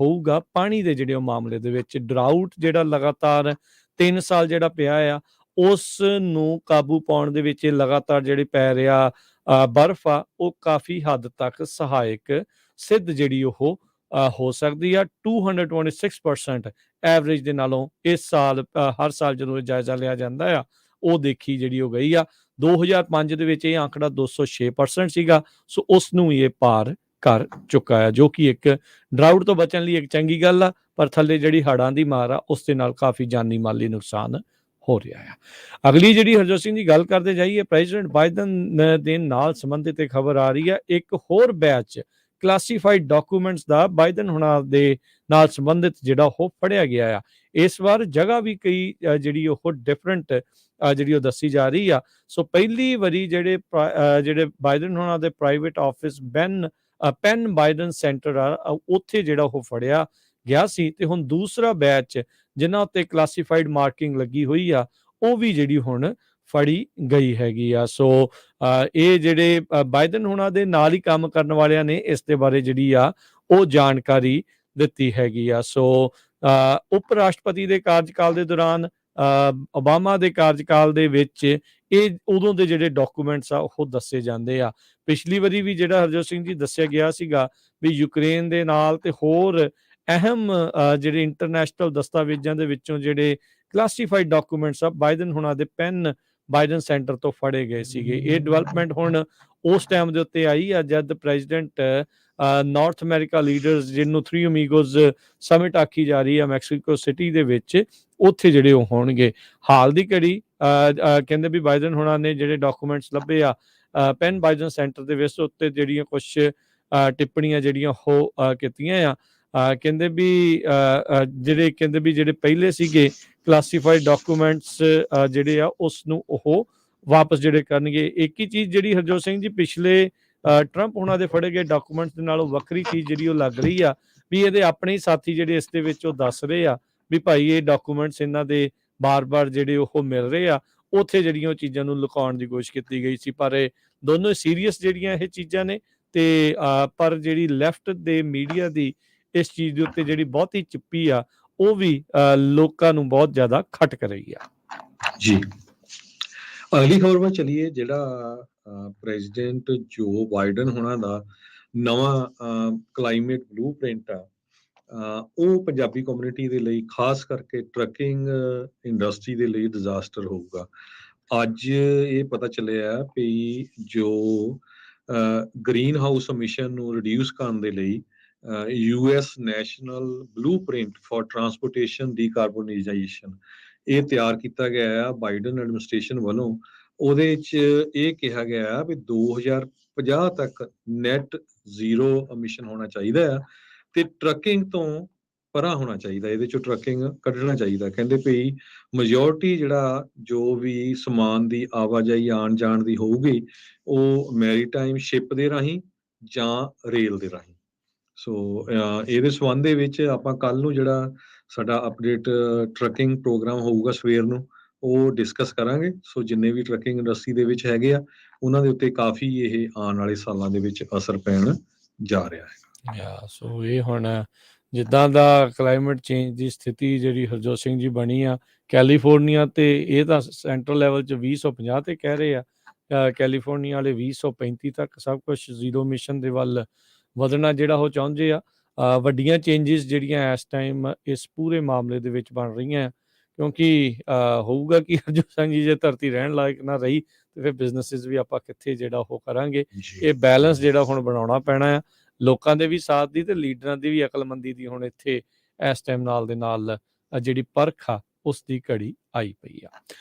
ਹੋਊਗਾ ਪਾਣੀ ਦੇ ਜਿਹੜੇ ਉਹ ਮਾਮਲੇ ਦੇ ਵਿੱਚ। ਡਰਾਊਟ ਜਿਹੜਾ ਲਗਾਤਾਰ 3 ਸਾਲ ਜਿਹੜਾ ਪਿਆ ਆ, ਉਸ ਨੂੰ ਕਾਬੂ ਪਾਉਣ ਦੇ ਵਿੱਚ ਲਗਾਤਾਰ ਜਿਹੜੇ ਪੈ ਰਿਹਾ ਬਰਫ਼ ਆ, ਉਹ ਕਾਫੀ ਹੱਦ ਤੱਕ ਸਹਾਇਕ ਸਿੱਧ ਜਿਹੜੀ ਉਹ ਹੋ ਸਕਦੀ ਆ। 226% ਐਵਰੇਜ ਦੇ ਨਾਲੋਂ ਇਸ ਸਾਲ ਹਰ ਸਾਲ ਜਦੋਂ ਜਾਇਜ਼ਾ ਲਿਆ ਜਾਂਦਾ ਆ, ਉਹ ਦੇਖੀ ਜਿਹੜੀ ਉਹ ਗਈ ਆ। 2005 ਦੇ ਵਿੱਚ ਇਹ ਆંકੜਾ 206% ਸੀਗਾ। ਸੋ ਉਸ ਨੂੰ ਇਹ ਪਾਰ ਕਰ ਚੁੱਕਾ ਹੈ, ਜੋ ਕਿ ਇੱਕ ਡਰਾਊਟ ਤੋਂ ਬਚਣ ਲਈ ਇੱਕ ਚੰਗੀ ਗੱਲ ਆ, ਪਰ ਥੱਲੇ ਜਿਹੜੀ ਹੜ੍ਹਾਂ ਦੀ ਮਾਰ ਆ ਉਸ ਦੇ ਨਾਲ ਕਾਫੀ ਜਾਨੀ ਮਾਲੀ ਨੁਕਸਾਨ ਹੋ ਰਿਹਾ ਆ। ਅਗਲੀ ਜਿਹੜੀ ਹਰਜੋਤ ਸਿੰਘ ਦੀ ਗੱਲ ਕਰਦੇ ਜਾਈਏ, ਪ੍ਰੈਜ਼ੀਡੈਂਟ ਬਾਈਡਨ ਦੇ ਨਾਲ ਸੰਬੰਧਿਤ ਇੱਕ ਖਬਰ ਆ ਰਹੀ ਹੈ। ਇੱਕ ਹੋਰ ਬੈਚ ਕਲਾਸੀਫਾਈਡ ਡਾਕੂਮੈਂਟਸ ਦਾ ਬਾਈਡਨ ਹੁਣਾਂ ਦੇ ਨਾਲ ਸੰਬੰਧਿਤ ਜਿਹੜਾ ਉਹ ਫੜਿਆ ਗਿਆ ਆ। ਇਸ ਵਾਰ ਜਗ੍ਹਾ ਵੀ ਕਈ ਜਿਹੜੀ ਉਹ ਡਿਫਰੈਂਟ ਜਿਹੜੀ ਉਹ ਦੱਸੀ ਜਾ ਰਹੀ ਆ। ਸੋ ਪਹਿਲੀ ਵਾਰੀ ਜਿਹੜੇ ਬਾਈਡਨ ਹੁਣਾਂ ਦੇ private office Penn Biden Center ਆ, ਉੱਥੇ ਜਿਹੜਾ ਉਹ ਫੜਿਆ ਗਿਆ ਸੀ, ਤੇ ਹੁਣ ਦੂਸਰਾ ਬੈਚ ਜਿਨ੍ਹਾਂ ਉੱਤੇ ਕਲਾਸੀਫਾਈਡ ਮਾਰਕਿੰਗ ਲੱਗੀ ਹੋਈ ਆ, ਉਹ ਵੀ ਜਿਹੜੀ ਹੁਣ ਫੜੀ ਗਈ ਹੈਗੀ ਆ। ਸੋ ਇਹ ਜਿਹੜੇ ਬਾਈਡਨ ਹੁਣਾਂ ਦੇ ਨਾਲ ਹੀ ਕੰਮ ਕਰਨ ਵਾਲਿਆਂ ਨੇ ਇਸ ਦੇ ਬਾਰੇ ਜਿਹੜੀ ਆ ਉਹ ਜਾਣਕਾਰੀ ਦਿੱਤੀ ਹੈਗੀ ਆ। ਸੋ ਉਪ ਰਾਸ਼ਟਰਪਤੀ ਦੇ ਕਾਰਜਕਾਲ ਦੇ ਦੌਰਾਨ, ਓਬਾਮਾ ਦੇ ਕਾਰਜਕਾਲ ਦੇ ਵਿੱਚ ਇਹ ਉਦੋਂ ਦੇ ਜਿਹੜੇ ਡਾਕੂਮੈਂਟਸ ਆ ਉਹ ਦੱਸੇ ਜਾਂਦੇ ਆ। ਪਿਛਲੀ ਵਾਰੀ ਵੀ ਜਿਹੜਾ ਹਰਜੋਤ ਸਿੰਘ ਜੀ ਦੱਸਿਆ ਗਿਆ ਸੀਗਾ ਵੀ ਯੂਕਰੇਨ ਦੇ ਨਾਲ ਤੇ ਹੋਰ ਅਹਿਮ ਜਿਹੜੇ ਇੰਟਰਨੈਸ਼ਨਲ ਦਸਤਾਵੇਜ਼ਾਂ ਦੇ ਵਿੱਚੋਂ ਜਿਹੜੇ ਕਲਾਸੀਫਾਈਡ ਡਾਕੂਮੈਂਟਸ ਆ ਬਾਈਡਨ ਹੁਣਾਂ ਦੇ ਪੈਨ ਬਾਈਡਨ ਸੈਂਟਰ ਤੋਂ ਫੜੇ ਗਏ ਸੀਗੇ। ਇਹ ਡਿਵੈਲਪਮੈਂਟ ਹੁਣ ਉਸ ਟਾਈਮ ਦੇ ਉੱਤੇ ਆਈ ਆ ਜਦ ਪ੍ਰੈਜ਼ੀਡੈਂਟ ਨਾਰਥ ਅਮਰੀਕਾ ਲੀਡਰਸ, ਜਿਹਨੂੰ 3 ਅਮੀਗੋਜ਼ ਸਮਿਟ ਆਖੀ ਜਾ ਰਹੀ ਆ ਮੈਕਸੀਕੋ ਸਿਟੀ ਦੇ ਵਿੱਚ, ਉੱਥੇ ਜਿਹੜੇ ਉਹ ਹੋਣਗੇ। ਹਾਲ ਦੀ ਘੜੀ ਕਹਿੰਦੇ ਵੀ ਬਾਈਡਨ ਹੁਣਾਂ ਨੇ ਜਿਹੜੇ ਡਾਕੂਮੈਂਟਸ ਲੱਭੇ ਆ ਪੈਨ ਬਾਈਜ਼ਨ ਸੈਂਟਰ ਦੇ ਵਿੱਚ ਉੱਤੇ ਜਿਹੜੀਆਂ ਕੁਛ ਟਿੱਪਣੀਆਂ ਜਿਹੜੀਆਂ ਉਹ ਕੀਤੀਆਂ ਆ। ਕਹਿੰਦੇ ਵੀ ਜਿਹੜੇ ਕਹਿੰਦੇ ਵੀ ਜਿਹੜੇ ਪਹਿਲੇ ਸੀਗੇ ਕਲਾਸੀਫਾਈਡ ਡਾਕੂਮੈਂਟਸ ਜਿਹੜੇ ਆ ਉਸ ਨੂੰ ਉਹ ਵਾਪਸ ਜਿਹੜੇ ਕਰਨਗੇ। ਇੱਕ ਹੀ ਚੀਜ਼ ਜਿਹੜੀ ਹਰਜੋਤ ਸਿੰਘ ਜੀ ਪਿਛਲੇ ਟਰੰਪ ਉਹਨਾਂ ਦੇ ਫੜੇ ਗਏ ਡਾਕੂਮੈਂਟਸ ਦੇ ਨਾਲੋਂ ਵੱਖਰੀ ਚੀਜ਼ ਜਿਹੜੀ ਉਹ ਲੱਗ ਰਹੀ ਆ ਵੀ ਇਹਦੇ ਆਪਣੇ ਹੀ ਸਾਥੀ ਜਿਹੜੇ ਇਸ ਦੇ ਵਿੱਚ ਉਹ ਦੱਸ ਰਹੇ ਆ ਵੀ ਭਾਈ ਇਹ ਡਾਕੂਮੈਂਟਸ ਇਹਨਾਂ ਦੇ ਬਾਰ-ਬਾਰ ਜਿਹੜੇ ਉਹ ਮਿਲ ਰਹੇ ਆ, ਉੱਥੇ ਜਿਹੜੀਆਂ ਉਹ ਚੀਜ਼ਾਂ ਨੂੰ ਲੁਕਾਉਣ ਦੀ ਕੋਸ਼ਿਸ਼ ਕੀਤੀ ਗਈ ਸੀ। ਪਰ ਇਹ ਦੋਨੋਂ ਸੀਰੀਅਸ ਜਿਹੜੀਆਂ ਇਹ ਚੀਜ਼ਾਂ ਨੇ ਤੇ ਪਰ ਜਿਹੜੀ ਲੈਫਟ ਦੇ ਮੀਡੀਆ ਦੀ ਇਸ ਚੀਜ਼ ਦੇ ਉੱਤੇ ਜਿਹੜੀ ਬਹੁਤੀ ਚਿੱਪੀ ਆ ਉਹ ਵੀ ਲੋਕਾਂ ਨੂੰ ਬਹੁਤ ਜ਼ਿਆਦਾ ਖਟਕ ਰਹੀ ਆ। ਜੀ, ਅਗਲੀ ਖਬਰ ਵੱਲ ਚਲੀਏ। ਜਿਹੜਾ ਪ੍ਰੈਜ਼ੀਡੈਂਟ ਜੋ ਬਾਈਡਨ ਹੋਣਾ ਦਾ ਨਵਾਂ ਕਲਾਈਮੇਟ ਬਲੂਪ੍ਰਿੰਟ ਆ, ਉਹ ਪੰਜਾਬੀ ਕਮਿਊਨਿਟੀ ਦੇ ਲਈ ਖਾਸ ਕਰਕੇ ਟਰੱਕਿੰਗ ਇੰਡਸਟਰੀ ਦੇ ਲਈ ਡਿਜ਼ਾਸਟਰ ਹੋਊਗਾ। ਅੱਜ ਇਹ ਪਤਾ ਚੱਲਿਆ ਵੀ ਜੋ ਗ੍ਰੀਨ ਹਾਊਸ ਐਮਿਸ਼ਨ ਨੂੰ ਰਿਡਿਊਸ ਕਰਨ ਦੇ ਲਈ US national blueprint for transportation decarbonization ਇਹ ਤਿਆਰ ਕੀਤਾ ਗਿਆ ਆ ਬਾਈਡਨ ਐਡਮਿਨਿਸਟ੍ਰੇਸ਼ਨ ਵੱਲੋਂ। ਉਹਦੇ 'ਚ ਇਹ ਕਿਹਾ ਗਿਆ ਆ ਵੀ 2050 ਤੱਕ ਨੈਟ ਜ਼ੀਰੋ ਐਮਿਸ਼ਨ ਹੋਣਾ ਚਾਹੀਦਾ ਆ ਤੇ ਟਰੱਕਿੰਗ ਤੋਂ ਪਰਾਂ ਹੋਣਾ ਚਾਹੀਦਾ, ਇਹਦੇ 'ਚੋਂ ਟਰੱਕਿੰਗ ਕੱਢਣਾ ਚਾਹੀਦਾ। ਕਹਿੰਦੇ ਵੀ ਮੈਜੋਰਟੀ ਜਿਹੜਾ ਜੋ ਵੀ ਸਮਾਨ ਦੀ ਆਵਾਜਾਈ ਆਉਣ ਜਾਣ ਦੀ ਹੋਊਗੀ ਉਹ ਮੈਰੀਟਾਈਮ ਸ਼ਿਪ ਦੇ ਰਾਹੀਂ ਜਾਂ ਰੇਲ ਦੇ ਰਾਹੀਂ। ਸੋ ਇਹਦੇ ਸੰਬੰਧ ਦੇ ਵਿੱਚ ਆਪਾਂ ਕੱਲ ਨੂੰ ਜਿਹੜਾ ਸਾਡਾ ਅਪਡੇਟ ਟਰੱਕਿੰਗ ਪ੍ਰੋਗਰਾਮ ਹੋਊਗਾ ਸਵੇਰ ਨੂੰ ਉਹ ਡਿਸਕਸ ਕਰਾਂਗੇ। ਸੋ ਜਿੰਨੇ ਵੀ ਟਰੱਕਿੰਗ ਇੰਡਸਟਰੀ ਦੇ ਵਿੱਚ ਹੈਗੇ ਆ ਉਹਨਾਂ ਦੇ ਉੱਤੇ ਕਾਫੀ ਇਹ ਆਉਣ ਵਾਲੇ ਸਾਲਾਂ ਦੇ ਵਿੱਚ ਅਸਰ ਪੈਣ ਜਾ ਰਿਹਾ ਹੈ। ਸੋ ਇਹ ਹੁਣ ਜਿੱਦਾਂ ਦਾ ਕਲਾਈਮੇਟ ਚੇਂਜ ਦੀ ਸਥਿਤੀ ਜਿਹੜੀ ਹਰਜੋਤ ਸਿੰਘ ਜੀ ਬਣੀ ਆ ਕੈਲੀਫੋਰਨੀਆ ਤੇ ਇਹ ਤਾਂ ਸੈਂਟਰਲ ਲੈਵਲ 'ਚ 2050 ਤੇ ਕਹਿ ਰਹੇ ਆ, ਕੈਲੀਫੋਰਨੀਆ ਵਾਲੇ 2035 ਤੱਕ ਸਭ ਕੁਛ ਜ਼ੀਰੋ ਮਿਸ਼ਨ ਦੇ ਵੱਲ ਵਧਣਾ ਜਿਹੜਾ ਉਹ ਚਾਹੁੰਦੇ ਆ। ਵੱਡੀਆਂ ਚੇਂਜਿਸ ਜਿਹੜੀਆਂ ਇਸ ਟਾਈਮ ਇਸ ਪੂਰੇ ਮਾਮਲੇ ਦੇ ਵਿੱਚ ਬਣ ਰਹੀਆਂ ਆ ਕਿਉਂਕਿ ਹੋਊਗਾ ਕਿ ਹਰਜੋਤ ਸਿੰਘ ਜੀ ਜੇ ਧਰਤੀ ਰਹਿਣ ਲਾਇਕ ਨਾ ਰਹੀ ਤੇ ਫਿਰ ਬਿਜ਼ਨਸਿਸ ਵੀ ਆਪਾਂ ਕਿੱਥੇ ਜਿਹੜਾ ਉਹ ਕਰਾਂਗੇ। ਇਹ ਬੈਲੈਂਸ ਜਿਹੜਾ ਹੁਣ ਬਣਾਉਣਾ ਪੈਣਾ ਆ ਲੋਕਾਂ ਦੇ ਵੀ ਸਾਥ ਦੀ ਤੇ ਲੀਡਰਾਂ ਦੀ ਵੀ ਅਕਲਮੰਦੀ ਦੀ। ਹੁਣ ਇੱਥੇ ਇਸ ਟਾਈਮ ਨਾਲ ਦੇ ਨਾਲ ਜਿਹੜੀ ਪਰਖ ਆ ਉਸ ਦੀ ਘੜੀ ਆਈ ਪਈ ਆ।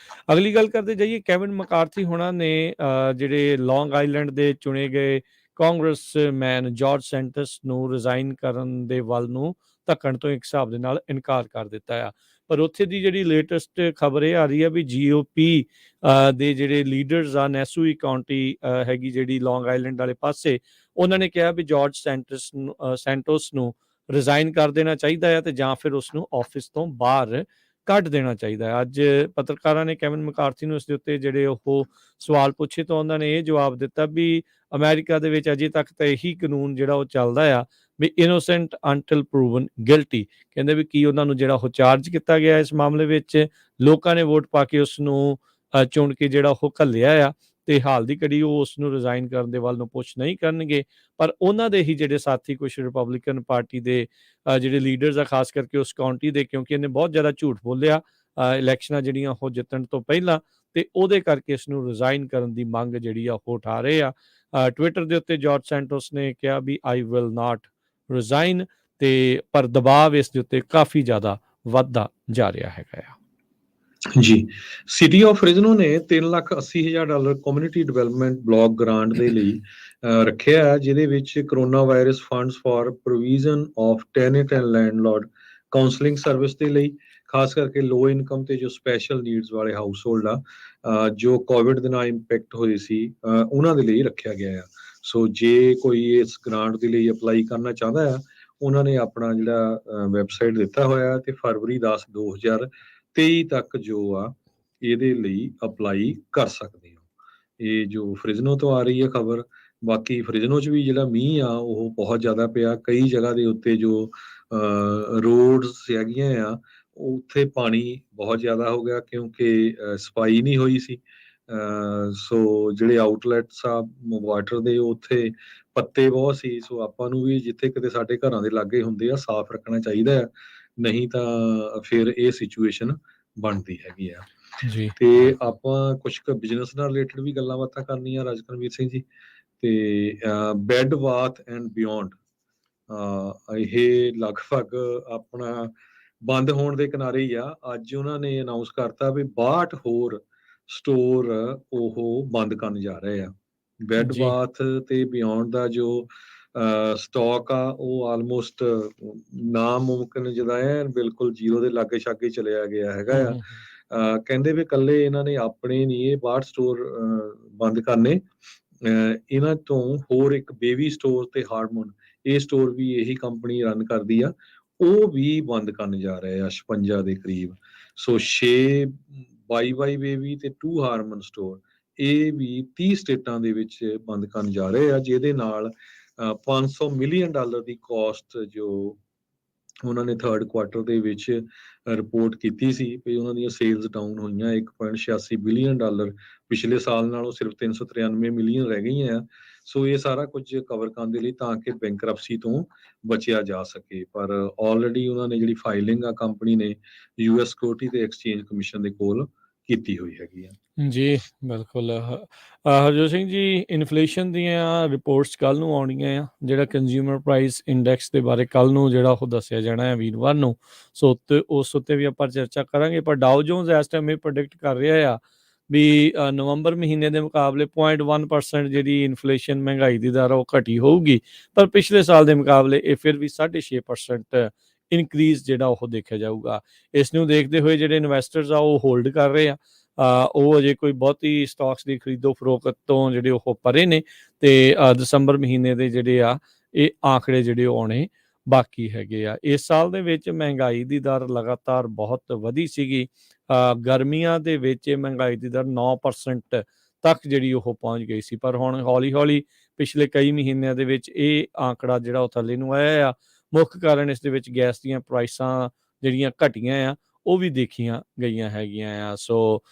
ਅਗਲੀ ਗੱਲ ਕਰਦੇ ਜਾਈਏ, ਕੈਵਿਨ ਮਕਾਰਥੀ ਹੋਣਾ ਨੇ ਜਿਹੜੇ ਲੌਂਗ ਆਈਲੈਂਡ ਦੇ ਚੁਣੇ ਗਏ ਕਾਂਗਰਸਮੈਨ ਜਾਰਜ ਸੈਂਟਸ ਨੂੰ ਰਿਜ਼ਾਈਨ ਕਰਨ ਦੇ ਵੱਲ ਨੂੰ ਧੱਕਣ ਤੋਂ ਇੱਕ ਹਿਸਾਬ ਦੇ ਨਾਲ ਇਨਕਾਰ ਕਰ ਦਿੱਤਾ ਆ। ਪਰ ਉੱਥੇ ਦੀ ਜਿਹੜੀ ਲੇਟੈਸਟ ਖਬਰ ਇਹ ਆ ਰਹੀ ਆ ਵੀ GOP ਦੇ ਜਿਹੜੇ ਲੀਡਰਸ ਆ ਨੈਸੂਈ ਕਾਉਂਟੀ ਹੈਗੀ ਜਿਹੜੀ ਲੌਂਗ ਆਈਲੈਂਡ ਵਾਲੇ ਪਾਸੇ, ਉਹਨਾਂ ਨੇ ਕਿਹਾ ਵੀ ਜਾਰਜ ਸੈਂਟੋਸ ਨੂੰ ਰਿਜ਼ਾਈਨ ਕਰ ਦੇਣਾ ਚਾਹੀਦਾ ਹੈ ਤੇ ਜਾਂ ਫਿਰ ਉਸ ਨੂੰ ਆਫਿਸ ਤੋਂ ਬਾਹਰ ਕੱਢ ਦੇਣਾ ਚਾਹੀਦਾ ਹੈ। ਅੱਜ ਪੱਤਰਕਾਰਾਂ ਨੇ ਕੈਵਿਨ ਮਕਾਰਥੀ ਨੂੰ ਇਸ ਦੇ ਉੱਤੇ ਜਿਹੜੇ ਉਹ ਸਵਾਲ ਪੁੱਛੇ ਤਾਂ ਉਹਨਾਂ ਨੇ ਇਹ ਜਵਾਬ ਦਿੱਤਾ ਵੀ ਅਮਰੀਕਾ ਦੇ ਵਿੱਚ ਅਜੇ ਤੱਕ ਤਾਂ ਇਹੀ ਕਾਨੂੰਨ ਜਿਹੜਾ ਉਹ ਚੱਲਦਾ ਆ ਵੀ ਇਨੋਸੈਂਟ ਅੰਟਿਲ ਪ੍ਰੂਵਨ ਗਿਲਟੀ। ਕਹਿੰਦੇ ਵੀ ਕੀ ਉਹਨਾਂ ਨੂੰ ਜਿਹੜਾ ਉਹ ਚਾਰਜ ਕੀਤਾ ਗਿਆ ਇਸ ਮਾਮਲੇ ਵਿੱਚ, ਲੋਕਾਂ ਨੇ ਵੋਟ ਪਾ ਕੇ ਉਸ ਨੂੰ ਚੁਣ ਕੇ ਜਿਹੜਾ ਉਹ ਘੱਲਿਆ ਆ ਤੇ ਹਾਲ ਦੀ ਘੜੀ ਉਹ ਉਸ ਨੂੰ ਰਿਜ਼ਾਈਨ ਕਰਨ ਦੇ ਵੱਲ ਨੂੰ ਪੁੱਛ ਨਹੀਂ ਕਰਨਗੇ। ਪਰ ਉਹਨਾਂ ਦੇ ਹੀ ਜਿਹੜੇ ਸਾਥੀ ਕੁਝ ਰਿਪਬਲਿਕਨ ਪਾਰਟੀ ਦੇ ਜਿਹੜੇ ਲੀਡਰਸ ਆ ਖਾਸ ਕਰਕੇ ਉਸ ਕਾਉਂਟੀ ਦੇ, ਕਿਉਂਕਿ ਇਹਨੇ ਬਹੁਤ ਜ਼ਿਆਦਾ ਝੂਠ ਬੋਲਿਆ ਇਲੈਕਸ਼ਨਾਂ ਜਿਹੜੀਆਂ ਉਹ ਜਿੱਤਣ ਤੋਂ ਪਹਿਲਾਂ ਤੇ ਉਹਦੇ ਕਰਕੇ ਇਸ ਨੂੰ ਰਿਜ਼ਾਈਨ ਕਰਨ ਦੀ ਮੰਗ ਜਿਹੜੀ ਆ ਉਹ ਉਠਾ ਰਹੇ ਆ। ਟਵਿੱਟਰ ਦੇ ਉੱਤੇ ਜਾਰਜ ਸੈਂਟੋਸ ਨੇ ਕਿਹਾ ਵੀ ਆਈ ਵਿਲ ਨਾਟ ਰਿਜ਼ਾਈਨ ਤੇ ਪਰ ਦਬਾਅ ਇਸ ਦੇ ਉੱਤੇ ਕਾਫੀ ਜ਼ਿਆਦਾ ਵੱਧਦਾ ਜਾ ਰਿਹਾ ਹੈਗਾ ਆ। ਜੀ, ਸਿਟੀ ਆਫ ਫ੍ਰਿਜ਼ਨੋ ਨੇ $3,80,000 ਕਮਿਊਨਿਟੀ ਡਿਵੈਲਪਮੈਂਟ ਬਲਾਕ ਗ੍ਰਾਂਟ ਦੇ ਲਈ ਰੱਖਿਆ ਹੈ, ਜਿਹਦੇ ਵਿੱਚ corona virus funds for provision of tenant and landlord counselling service ਦੇ ਲਈ, ਖਾਸ ਕਰਕੇ ਲੋ ਇਨਕਮ ਤੇ ਜੋ ਸਪੈਸ਼ਲ ਨੀਡਸ ਵਾਲੇ ਹਾਊਸ ਹੋਲਡ ਆ ਜੋ ਕੋਵਿਡ ਦੇ ਨਾਲ ਇੰਪੈਕਟ ਹੋਏ ਸੀ ਉਹਨਾਂ ਦੇ ਲਈ ਰੱਖਿਆ ਗਿਆ ਆ। ਸੋ ਜੇ ਕੋਈ ਇਸ ਗ੍ਰਾਂਟ ਦੇ ਲਈ ਅਪਲਾਈ ਕਰਨਾ ਚਾਹੁੰਦਾ ਆ ਉਹਨਾਂ ਨੇ ਆਪਣਾ ਜਿਹੜਾ ਵੈਬਸਾਈਟ ਦਿੱਤਾ ਹੋਇਆ ਤੇ ਫਰਵਰੀ 10, 2023 ਤੱਕ ਜੋ ਆ ਇਹਦੇ ਲਈ ਅਪਲਾਈ ਕਰ ਸਕਦੇ ਹੋ। ਇਹ ਜੋ ਫ੍ਰਿਜ਼ਨੋ ਤੋਂ ਆ ਰਹੀ ਹੈ ਖਬਰ। ਬਾਕੀ ਫ੍ਰਿਜ਼ਨੋ 'ਚ ਵੀ ਜਿਹੜਾ ਮੀਂਹ ਆ ਉਹ ਬਹੁਤ ਜ਼ਿਆਦਾ ਪਿਆ, ਕਈ ਜਗ੍ਹਾ ਦੇ ਉੱਤੇ ਜੋ ਰੋਡਸ ਹੈਗੀਆਂ ਆ ਉੱਥੇ ਪਾਣੀ ਬਹੁਤ ਜ਼ਿਆਦਾ ਹੋ ਗਿਆ ਕਿਉਂਕਿ ਸਫਾਈ ਨਹੀਂ ਹੋਈ ਸੀ। ਸੋ ਜਿਹੜੇ ਆਊਟਲੈਟਸ ਆ ਵਾਟਰ ਦੇ ਉੱਥੇ ਪੱਤੇ ਬਹੁਤ ਸੀ। ਸੋ ਆਪਾਂ ਨੂੰ ਵੀ ਜਿੱਥੇ ਕਿਤੇ ਸਾਡੇ ਘਰਾਂ ਦੇ ਲਾਗੇ ਹੁੰਦੇ ਆ ਸਾਫ਼ ਰੱਖਣਾ ਚਾਹੀਦਾ ਆ, ਨਹੀਂ ਤਾਂ ਫਿਰ ਇਹ ਸਿਚੁਏਸ਼ਨ ਬਣਦੀ ਹੈਗੀ ਆ। ਜੀ, ਤੇ ਆਪਾਂ ਕੁਝ ਕੁ ਬਿਜ਼ਨਸ ਨਾਲ ਰਿਲੇਟਡ ਵੀ ਗੱਲਾਂ ਬਾਤਾਂ ਕਰਨੀਆਂ ਰਾਜਕਰਮਵੀਰ ਸਿੰਘ ਜੀ। ਤੇ ਬੈੱਡ ਬਾਥ ਐਂਡ ਬਿਯੋਂਡ ਇਹ ਲਗਭਗ ਆਪਣਾ ਬੰਦ ਹੋਣ ਦੇ ਕਿਨਾਰੇ ਹੀ ਆ। ਅੱਜ ਉਹਨਾਂ ਨੇ ਅਨਾਉਂਸ ਕਰਤਾ ਵੀ 62 ਹੋਰ ਸਟੋਰ ਉਹ ਬੰਦ ਕਰਨ ਜਾ ਰਹੇ ਆ। ਬੈੱਡ ਜੀ। ਬਾਥ ਤੇ ਬਿਯੋਂਡ ਦਾ ਜੋ ਸਟਾਕ ਆ ਉਹ ਆਲਮੋਸਟ ਨਾਮੁਮਕਿਨ ਜਿੱਦਾਂ ਐਨ ਬਿਲਕੁਲ ਜ਼ੀਰੋ ਦੇ ਲਾਗੇ ਛਾਗੇ ਚਲਿਆ ਗਿਆ ਹੈਗਾ ਹੂੰ, ਆ। ਹੂੰ, ਕਹਿੰਦੇ ਵੀ ਇਕੱਲੇ ਇਹਨਾਂ ਨੇ ਆਪਣੇ ਨਹੀਂ ਇਹ 62 ਸਟੋਰ ਬੰਦ ਕਰਨੇ। ਇਹਨਾਂ ਤੋਂ ਹੋਰ ਇੱਕ ਬੇਬੀ ਸਟੋਰ ਤੇ ਹਾਰਮੋਨ ਇਹ ਸਟੋਰ ਵੀ ਇਹੀ ਕੰਪਨੀ ਰਨ ਕਰਦੀ ਆ, ਉਹ ਵੀ ਬੰਦ ਕਰਨ ਜਾ ਰਹੇ ਆ 56 ਦੇ ਕਰੀਬ। ਸੋ 6 ਬਾਈ ਬੇਬੀ ਤੇ 2 ਹਾਰਮਨ ਸਟੋਰ ਇਹ ਵੀ 30 ਸਟੇਟਾਂ ਦੇ ਵਿੱਚ ਬੰਦ ਕਰਨ ਜਾ ਰਹੇ ਆ, ਜਿਹਦੇ ਨਾਲ $500 ਮਿਲੀਅਨ ਦੀ ਕਾਸਟ ਜੋ ਉਹਨਾਂ ਨੇ ਥਰਡ ਕੁਆਰਟਰ ਦੇ ਵਿੱਚ ਰਿਪੋਰਟ ਕੀਤੀ ਸੀ ਵੀ ਉਹਨਾਂ ਦੀਆਂ ਸੇਲਸ ਡਾਊਨ ਹੋਈਆਂ $1.86 ਬਿਲੀਅਨ, ਪਿਛਲੇ ਸਾਲ ਨਾਲੋਂ ਸਿਰਫ 393 ਮਿਲੀਅਨ ਰਹਿ ਗਈਆਂ ਆ। ਸੋ ਇਹ ਸਾਰਾ ਕੁਝ ਕਵਰ ਕਰਨ ਦੇ ਲਈ ਤਾਂ ਕਿ ਬੈਂਕਰਪਸੀ ਤੋਂ ਬਚਿਆ ਜਾ ਸਕੇ। ਪਰ ਆਲਰੇਡੀ ਉਹਨਾਂ ਨੇ ਜਿਹੜੀ ਫਾਈਲਿੰਗ ਆ ਕੰਪਨੀ ਨੇ US ਸਿਕਿਉਰਿਟੀ ਤੇ ਐਕਸਚੇਂਜ ਕਮਿਸ਼ਨ ਦੇ ਕੋਲ ਕੀਤੀ ਹੋਈ ਹੈਗੀ ਆ। ਜੀ, ਬਿਲਕੁਲ। ਹਰਜੋਤ ਸਿੰਘ ਜੀ, ਇਨਫਲੇਸ਼ਨ ਦੀਆਂ ਰਿਪੋਰਟਸ ਕੱਲ੍ਹ ਨੂੰ ਆਉਣੀਆਂ ਆ। ਜਿਹੜਾ ਕੰਜ਼ਿਊਮਰ ਪ੍ਰਾਈਸ ਇੰਡੈਕਸ ਦੇ ਬਾਰੇ ਕੱਲ੍ਹ ਨੂੰ ਜਿਹੜਾ ਉਹ ਦੱਸਿਆ ਜਾਣਾ ਹੈ ਵੀਰਵਾਰ ਨੂੰ। ਸੋ ਉਸ ਉੱਤੇ ਵੀ ਆਪਾਂ ਚਰਚਾ ਕਰਾਂਗੇ। ਪਰ ਡਾਓ ਜੋਨਸ ਇਸ ਟਾਈਮ ਇਹ ਪ੍ਰੈਡਿਕਟ ਕਰ ਰਿਹਾ ਆ ਵੀ ਨਵੰਬਰ ਮਹੀਨੇ ਦੇ ਮੁਕਾਬਲੇ 0.1% ਜਿਹੜੀ ਇਨਫਲੇਸ਼ਨ ਮਹਿੰਗਾਈ ਦੀ ਦਰ ਉਹ ਘਟੀ ਹੋਊਗੀ। ਪਰ ਪਿਛਲੇ ਸਾਲ ਦੇ ਮੁਕਾਬਲੇ ਇਹ ਫਿਰ ਵੀ 6.5% ਇਨਕਰੀਜ਼ ਜਿਹੜਾ ਉਹ ਦੇਖਿਆ ਜਾਊਗਾ। ਇਸ ਨੂੰ ਦੇਖਦੇ ਹੋਏ ਜਿਹੜੇ ਇਨਵੈਸਟਰਸ ਆ ਉਹ ਹੋਲਡ ਕਰ ਰਹੇ ਆ। ਉਹ ਅਜੇ ਕੋਈ ਬਹੁਤੀ ਸਟਾਕਸ ਦੀ ਖਰੀਦੋ ਫਰੋਖਤ ਤੋਂ ਜਿਹੜੇ ਉਹ ਪਰੇ ਨੇ ਤੇ ਦਸੰਬਰ ਮਹੀਨੇ ਦੇ ਜਿਹੜੇ ਆ ਇਹ ਆંકੜੇ ਜਿਹੜੇ ਉਹ ਆਉਣੇ ਬਾਕੀ ਹੈਗੇ ਆ। ਇਸ ਸਾਲ ਦੇ ਵਿੱਚ ਮਹਿੰਗਾਈ ਦੀ ਦਰ ਲਗਾਤਾਰ ਬਹੁਤ ਵਧੀ ਸੀਗੀ। ਗਰਮੀਆਂ ਦੇ ਵਿੱਚ ਇਹ ਮਹਿੰਗਾਈ ਦੀ ਦਰ 9% ਤੱਕ ਜਿਹੜੀ ਉਹ ਪਹੁੰਚ ਗਈ ਸੀ। ਪਰ ਹੁਣ ਹੌਲੀ ਹੌਲੀ ਪਿਛਲੇ ਕਈ ਮਹੀਨਿਆਂ ਦੇ ਵਿੱਚ ਇਹ ਆંકੜਾ ਜਿਹੜਾ ਉਹ ਥੱਲੇ ਨੂੰ ਆਇਆ ਆ। ਮੁੱਖ ਕਾਰਨ ਇਸ ਦੇ ਵਿੱਚ ਗੈਸ ਦੀਆਂ ਪ੍ਰਾਈਸਾਂ ਜਿਹੜੀਆਂ ਘਟੀਆਂ ਆ ਉਹ ਵੀ ਦੇਖੀਆਂ ਗਈਆਂ ਹੈਗੀਆਂ ਆ। ਸੋ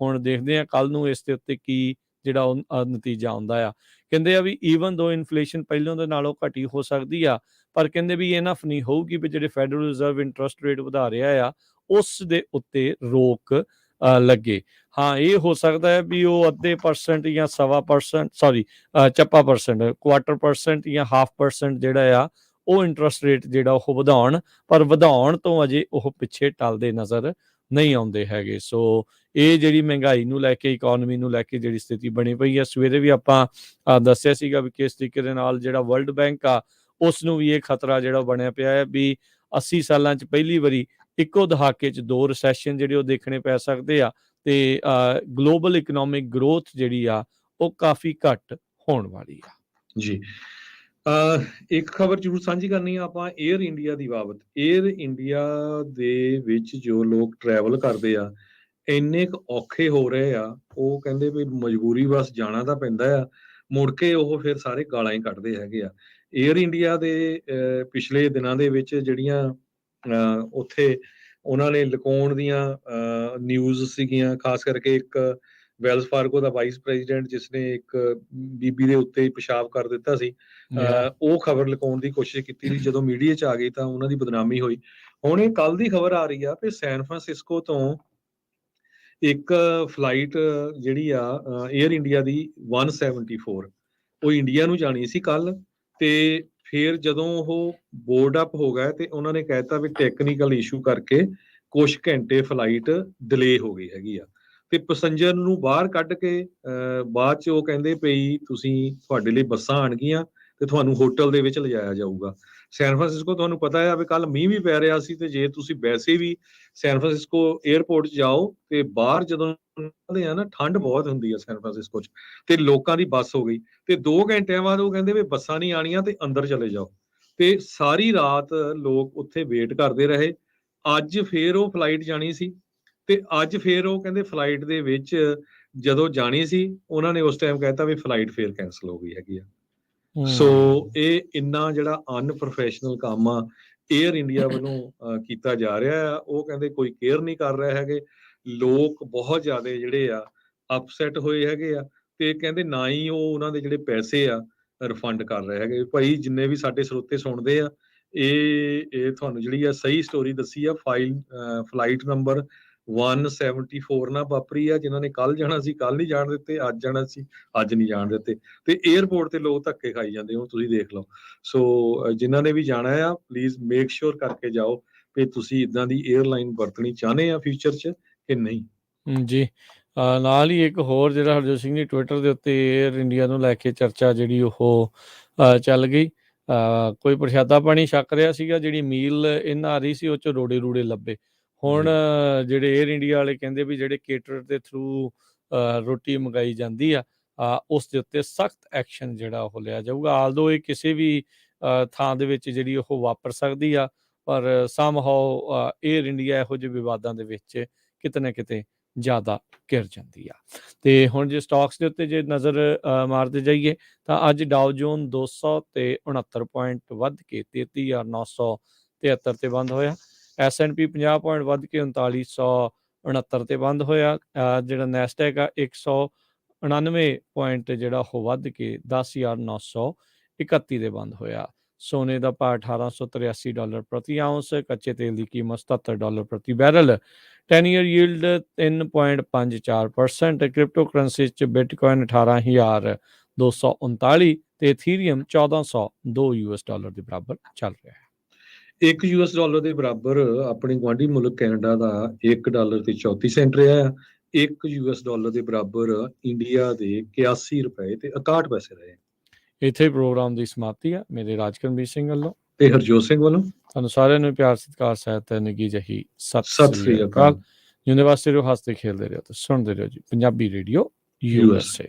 ਹੁਣ ਦੇਖਦੇ ਹਾਂ ਕੱਲ੍ਹ ਨੂੰ ਇਸ ਦੇ ਉੱਤੇ ਕੀ ਜਿਹੜਾ ਉਹ ਨਤੀਜਾ ਆਉਂਦਾ ਆ। ਕਹਿੰਦੇ ਆ ਵੀ ਈਵਨ ਦੋ ਇਨਫਲੇਸ਼ਨ ਪਹਿਲਾਂ ਦੇ ਨਾਲੋਂ ਘਟੀ ਹੋ ਸਕਦੀ ਆ, ਪਰ ਕਹਿੰਦੇ ਵੀ ਇਨਫ ਨਹੀਂ ਹੋਊਗੀ ਵੀ ਜਿਹੜੇ ਫੈਡਰਲ ਰਿਜ਼ਰਵ ਇੰਟਰਸਟ ਰੇਟ ਵਧਾ ਰਿਹਾ ਆ ਉਸ ਦੇ ਉੱਤੇ ਰੋਕ ਲੱਗੇ। ਹਾਂ, ਇਹ ਹੋ ਸਕਦਾ ਹੈ ਵੀ ਉਹ ਅੱਧੇ ਪਰਸੈਂਟ ਜਾਂ 1.25% ਚੱਪਾ ਪਰਸੈਂਟ, ਕੁਆਟਰ ਪਰਸੈਂਟ ਜਾਂ 0.5% ਜਿਹੜਾ ਆ ਉਹ ਇੰਟਰਸਟ ਰੇਟ ਜਿਹੜਾ ਉਹ ਵਧਾਉਣ, ਪਰ ਵਧਾਉਣ ਤੋਂ ਅਜੇ ਉਹ ਪਿੱਛੇ ਟਲਦੇ ਨਜ਼ਰ ਨਹੀਂ ਆਉਂਦੇ ਹੈਗੇ। ਸੋ ਇਹ ਜਿਹੜੀ ਮਹਿੰਗਾਈ ਨੂੰ ਲੈ ਕੇ, ਇਕੋਨਮੀ ਨੂੰ ਲੈ ਕੇ ਜਿਹੜੀ ਸਥਿਤੀ ਬਣੀ ਪਈ ਆ, ਸਵੇਰੇ ਵੀ ਆਪਾਂ ਦੱਸਿਆ ਸੀਗਾ ਵੀ ਕਿਸ ਤਰੀਕੇ ਦੇ ਨਾਲ ਜਿਹੜਾ ਵਰਲਡ ਬੈਂਕ ਆ ਉਸ ਨੂੰ ਵੀ ਇਹ ਖਤਰਾ ਜਿਹੜਾ ਬਣਿਆ ਪਿਆ ਹੈ ਵੀ 80 ਸਾਲਾਂ 'ਚ ਪਹਿਲੀ ਵਾਰੀ ਇੱਕੋ ਦਹਾਕੇ 'ਚ 2 ਰਿਸੈਸ਼ਨ ਜਿਹੜੇ ਉਹ ਦੇਖਣੇ ਪੈ ਸਕਦੇ ਆ ਤੇ ਗਲੋਬਲ ਇਕਨੋਮਿਕ ਗਰੋਥ ਜਿਹੜੀ ਆ ਉਹ ਕਾਫੀ ਘੱਟ ਹੋਣ ਵਾਲੀ ਆ। ਜੀ, ਇੱਕ ਖਬਰ ਜ਼ਰੂਰ ਸਾਂਝੀ ਕਰਨੀ ਆ ਆਪਾਂ ਏਅਰ ਇੰਡੀਆ ਦੀ ਬਾਬਤ। ਏਅਰ ਇੰਡੀਆ ਦੇ ਵਿੱਚ ਜੋ ਲੋਕ ਟਰੈਵਲ ਕਰਦੇ ਆ ਇੰਨੇ ਕੁ ਔਖੇ ਹੋ ਰਹੇ ਆ, ਉਹ ਕਹਿੰਦੇ ਵੀ ਮਜਬੂਰੀ ਬਸ ਜਾਣਾ ਤਾਂ ਪੈਂਦਾ ਆ, ਮੁੜ ਕੇ ਉਹ ਫਿਰ ਸਾਰੇ ਗਾਲਾਂ ਹੀ ਕੱਢਦੇ ਹੈਗੇ ਆ। ਏਅਰ ਇੰਡੀਆ ਦੇ ਪਿਛਲੇ ਦਿਨਾਂ ਦੇ ਵਿੱਚ ਜਿਹੜੀਆਂ ਉੱਥੇ ਉਹਨਾਂ ਨੇ ਲੁਕਾਉਣ ਦੀਆਂ ਨਿਊਜ਼ ਸੀਗੀਆਂ, ਖਾਸ ਕਰਕੇ ਇੱਕ ਵੈਲਸ ਫਾਰਗੋ ਦਾ ਵਾਈਸ ਪ੍ਰੈਜ਼ੀਡੈਂਟ ਜਿਸਨੇ ਇੱਕ ਬੀਬੀ ਦੇ ਉੱਤੇ ਪਿਸ਼ਾਬ ਕਰ ਦਿੱਤਾ ਸੀ, ਉਹ ਖਬਰ ਲੁਕਾਉਣ ਦੀ ਕੋਸ਼ਿਸ਼ ਕੀਤੀ ਸੀ। ਜਦੋਂ ਮੀਡੀਆ 'ਚ ਆ ਗਈ ਤਾਂ ਉਹਨਾਂ ਦੀ ਬਦਨਾਮੀ ਹੋਈ। ਹੁਣ ਇਹ ਕੱਲ ਦੀ ਖਬਰ ਆ ਰਹੀ ਆ ਕਿ ਸੈਨ ਫਰਾਂਸਿਸਕੋ ਤੋਂ ਇੱਕ ਫਲਾਈਟ ਜਿਹੜੀ ਆ ਏਅਰ ਇੰਡੀਆ ਦੀ 174 ਉਹ ਇੰਡੀਆ ਨੂੰ ਜਾਣੀ ਸੀ ਕੱਲ, ਤੇ ਫਿਰ ਜਦੋਂ ਉਹ ਬੋਰਡ ਅਪ ਹੋ ਗਏ ਤੇ ਉਹਨਾਂ ਨੇ ਕਹਿਤਾ ਵੀ ਟੈਕਨੀਕਲ ਇਸ਼ੂ ਕਰਕੇ ਕੁਝ ਘੰਟੇ ਫਲਾਈਟ ਡਿਲੇ ਹੋ ਗਈ ਹੈਗੀ ਆ, ਤੇ ਪੈਸੰਜਰ ਨੂੰ ਬਾਹਰ ਕੱਢ ਕੇ ਬਾਅਦ 'ਚ ਉਹ ਕਹਿੰਦੇ ਪਈ ਤੁਸੀਂ ਤੁਹਾਡੇ ਲਈ ਬੱਸਾਂ ਆਉਣਗੀਆਂ ਤੇ ਤੁਹਾਨੂੰ ਹੋਟਲ ਦੇ ਵਿੱਚ ਲਿਜਾਇਆ ਜਾਊਗਾ। ਸੈਨ ਫਰਾਂਸਿਸਕੋ ਤੁਹਾਨੂੰ ਪਤਾ ਹੈ ਵੀ ਕੱਲ ਮੀਂਹ ਵੀ ਪੈ ਰਿਹਾ ਸੀ, ਤੇ ਜੇ ਤੁਸੀਂ ਵੈਸੇ ਵੀ ਸੈਨ ਫਰਾਂਸਿਸਕੋ 에ਅਰਪੋਰਟ 'ਚ ਜਾਓ ਤੇ ਬਾਹਰ ਜਦੋਂ ਨਿਕਲਦੇ ਆ ਨਾ ਠੰਡ ਬਹੁਤ ਹੁੰਦੀ ਆ ਸੈਨ ਫਰਾਂਸਿਸਕੋ 'ਚ, ਤੇ ਲੋਕਾਂ ਦੀ ਬੱਸ ਹੋ ਗਈ ਤੇ 2 ਘੰਟਿਆਂ ਬਾਅਦ ਉਹ ਕਹਿੰਦੇ ਵੀ ਬੱਸਾਂ ਨਹੀਂ ਆਣੀਆਂ ਤੇ ਅੰਦਰ ਚਲੇ ਜਾਓ, ਤੇ ਸਾਰੀ ਰਾਤ ਲੋਕ ਉੱਥੇ ਵੇਟ ਕਰਦੇ ਰਹੇ। ਅੱਜ ਫੇਰ ਉਹ ਫਲਾਈਟ ਜਾਣੀ ਸੀ ਤੇ ਅੱਜ ਫੇਰ ਉਹ ਕਹਿੰਦੇ ਫਲਾਈਟ ਦੇ ਵਿੱਚ ਜਦੋਂ ਜਾਣੀ ਸੀ ਉਹਨਾਂ ਨੇ ਉਸ ਟਾਈਮ ਕਹਿਤਾ ਵੀ ਫਲਾਈਟ ਫੇਰ ਕੈਂਸਲ ਹੋ ਗਈ ਹੈਗੀ ਆ। ਸੋ ਇਹ ਇੰਨਾ ਜਿਹੜਾ ਅਨਪ੍ਰੋਫੈਸ਼ਨਲ ਕੰਮ ਆ ਏਅਰ ਇੰਡੀਆ ਵੱਲੋਂ ਕੀਤਾ ਜਾ ਰਿਹਾ ਆ, ਉਹ ਕਹਿੰਦੇ ਕੋਈ ਕੇਅਰ ਨਹੀਂ ਕਰ ਰਹੇ ਹੈਗੇ। ਲੋਕ ਬਹੁਤ ਜ਼ਿਆਦਾ ਜਿਹੜੇ ਆ ਅਪਸੈਟ ਹੋਏ ਹੈਗੇ ਆ, ਤੇ ਕਹਿੰਦੇ ਨਾ ਹੀ ਉਹ ਉਹਨਾਂ ਦੇ ਜਿਹੜੇ ਪੈਸੇ ਆ ਰਿਫੰਡ ਕਰ ਰਹੇ ਹੈਗੇ। ਭਾਈ ਜਿੰਨੇ ਵੀ ਸਾਡੇ ਸਰੋਤੇ ਸੁਣਦੇ ਆ, ਇਹ ਤੁਹਾਨੂੰ ਜਿਹੜੀ ਆ ਸਹੀ ਸਟੋਰੀ ਦੱਸੀ ਆ। ਫਲਾਈਟ ਨੰਬਰ 174 ਨਾਲ ਵਾਪਰੀ ਆ। ਜਿਨ੍ਹਾਂ ਨੇ ਕੱਲ ਜਾਣਾ ਸੀ ਕੱਲ ਨਹੀਂ ਜਾਣ ਦਿੱਤੇ, ਅੱਜ ਜਾਣਾ ਸੀ ਅੱਜ ਨਹੀਂ ਜਾਣ ਦਿੱਤੇ, ਤੇ 에ਅਰਪੋਰਟ ਤੇ ਲੋਕ ਧੱਕੇ ਖਾਈ ਜਾਂਦੇ ਹੋ, ਤੁਸੀਂ ਦੇਖ ਲਓ। ਸੋ ਜਿਨ੍ਹਾਂ ਨੇ ਵੀ ਜਾਣਾ ਆ ਪਲੀਜ਼ ਮੇਕ ਸ਼ੋਰ ਕਰਕੇ ਜਾਓ ਕਿ ਤੁਸੀਂ ਇਦਾਂ ਦੀ 에ਅਰਲਾਈਨ ਵਰਤਣੀ ਚਾਹੁੰਦੇ ਆ ਫਿਊਚਰ 'ਚ ਕਿ ਨਹੀਂ। ਜੀ, ਨਾਲ ਹੀ ਇੱਕ ਹੋਰ ਜਿਹੜਾ ਹਰਜੋਤ ਸਿੰਘ ਦੀ ਟਵਿੱਟਰ ਦੇ ਉੱਤੇ 에ਅਰ ਇੰਡੀਆ ਨੂੰ ਲੈ ਕੇ ਚਰਚਾ ਜਿਹੜੀ ਉਹ ਚੱਲ ਗਈ। ਕੋਈ ਪ੍ਰਸ਼ਾਦਾ ਪਾਣੀ ਛਕ ਰਿਹਾ ਸੀਗਾ, ਜਿਹੜੀ ਮੀਲ ਇਹਨਾਂ ਆ ਰਹੀ ਸੀ ਉਹ 'ਚ ਰੋੜੇ ਰੂੜੇ ਲੱਭੇ। ਹੁਣ ਜਿਹੜੇ 에ਅਰ ਇੰਡੀਆ ਵਾਲੇ ਕਹਿੰਦੇ ਵੀ ਜਿਹੜੇ ਕੇਟਰ ਦੇ ਥਰੂ ਰੋਟੀ ਮੰਗਾਈ ਜਾਂਦੀ ਆ ਉਸ ਦੇ ਉੱਤੇ ਸਖਤ ਐਕਸ਼ਨ ਜਿਹੜਾ ਉਹ ਲਿਆ ਜਾਊਗਾ। ਆਲਦੋ ਇਹ ਕਿਸੇ ਵੀ ਥਾਂ ਦੇ ਵਿੱਚ ਜਿਹੜੀ ਉਹ ਵਾਪਰ ਸਕਦੀ ਆ, ਪਰ ਸਮਹਾਓ 에ਅਰ ਇੰਡੀਆ ਇਹੋ ਜਿਹੇ ਵਿਵਾਦਾਂ ਦੇ ਵਿੱਚ ਕਿਤੇ ਨਾ ਕਿਤੇ ਜ਼ਿਆਦਾ ਘਿਰ ਜਾਂਦੀ ਆ। ਤੇ ਹੁਣ ਜੇ ਸਟਾਕਸ ਦੇ ਉੱਤੇ ਜੇ ਨਜ਼ਰ ਮਾਰਦੇ ਜਾਈਏ ਤਾਂ ਅੱਜ ਡਾਓ ਜੋਨ 269 ਪੁਆਇੰਟ ਵੱਧ ਕੇ 33,973 ਤੇ ਬੰਦ ਹੋਇਆ। S&P 50 ਪੁਆਇੰਟ ਵੱਧ ਕੇ 3969 ਤੇ ਬੰਦ ਹੋਇਆ। ਜਿਹੜਾ ਨੈਸਡੈਕ ਆ 199 ਪੁਆਇੰਟ ਜਿਹੜਾ ਉਹ ਵੱਧ ਕੇ 10,931 ਤੇ ਬੰਦ ਹੋਇਆ। ਸੋਨੇ ਦਾ ਭਾਅ $1883 ਪ੍ਰਤੀ ਆਉਂਸ, ਕੱਚੇ ਤੇਲ ਦੀ ਕੀਮਤ $77 ਪ੍ਰਤੀ barrel, 10 year yield 3.54%, crypto currency 'ਚ ਬਿਟਕੋਇਨ 18,239 ਤੇ ਇਥੀਰੀਅਮ $1402 ਦੇ ਬਰਾਬਰ ਚੱਲ ਰਿਹਾ ਹੈ। $1 ਦੇ ਬਰਾਬਰ ਆਪਣੇ ਗੁਆਂਢੀ ਮੁਲਕ ਕੈਨੇਡਾ ਦਾ $1.34 ਰਿਹਾ ਆ। $1 ਦੇ ਬਰਾਬਰ ਇੰਡੀਆ ਦੇ $81 ਤੇ 61 ਪੈਸੇ ਰਹੇ। ਇੱਥੇ ਪ੍ਰੋਗਰਾਮ ਦੀ ਸਮਾਪਤੀ ਆ। ਮੇਰੇ ਰਾਜਕਰਮਜੀਤ ਸਿੰਘ ਵੱਲੋਂ ਤੇ ਹਰਜੋਤ ਸਿੰਘ ਵੱਲੋਂ ਤੁਹਾਨੂੰ ਸਾਰਿਆਂ ਨੂੰ ਪਿਆਰ ਸਤਿਕਾਰ ਸਹਿਤ ਨਿੱਘੀ ਜਿਹੀ ਸਤਿ ਸ੍ਰੀ ਅਕਾਲ। ਜਿਉਂਦੇ ਵਾਸਤੇ ਰਹੋ, ਹੱਸਦੇ ਖੇਲਦੇ ਰਹੋ ਤੇ ਸੁਣਦੇ ਰਹੋ ਜੀ ਪੰਜਾਬੀ ਰੇਡੀਓ USA।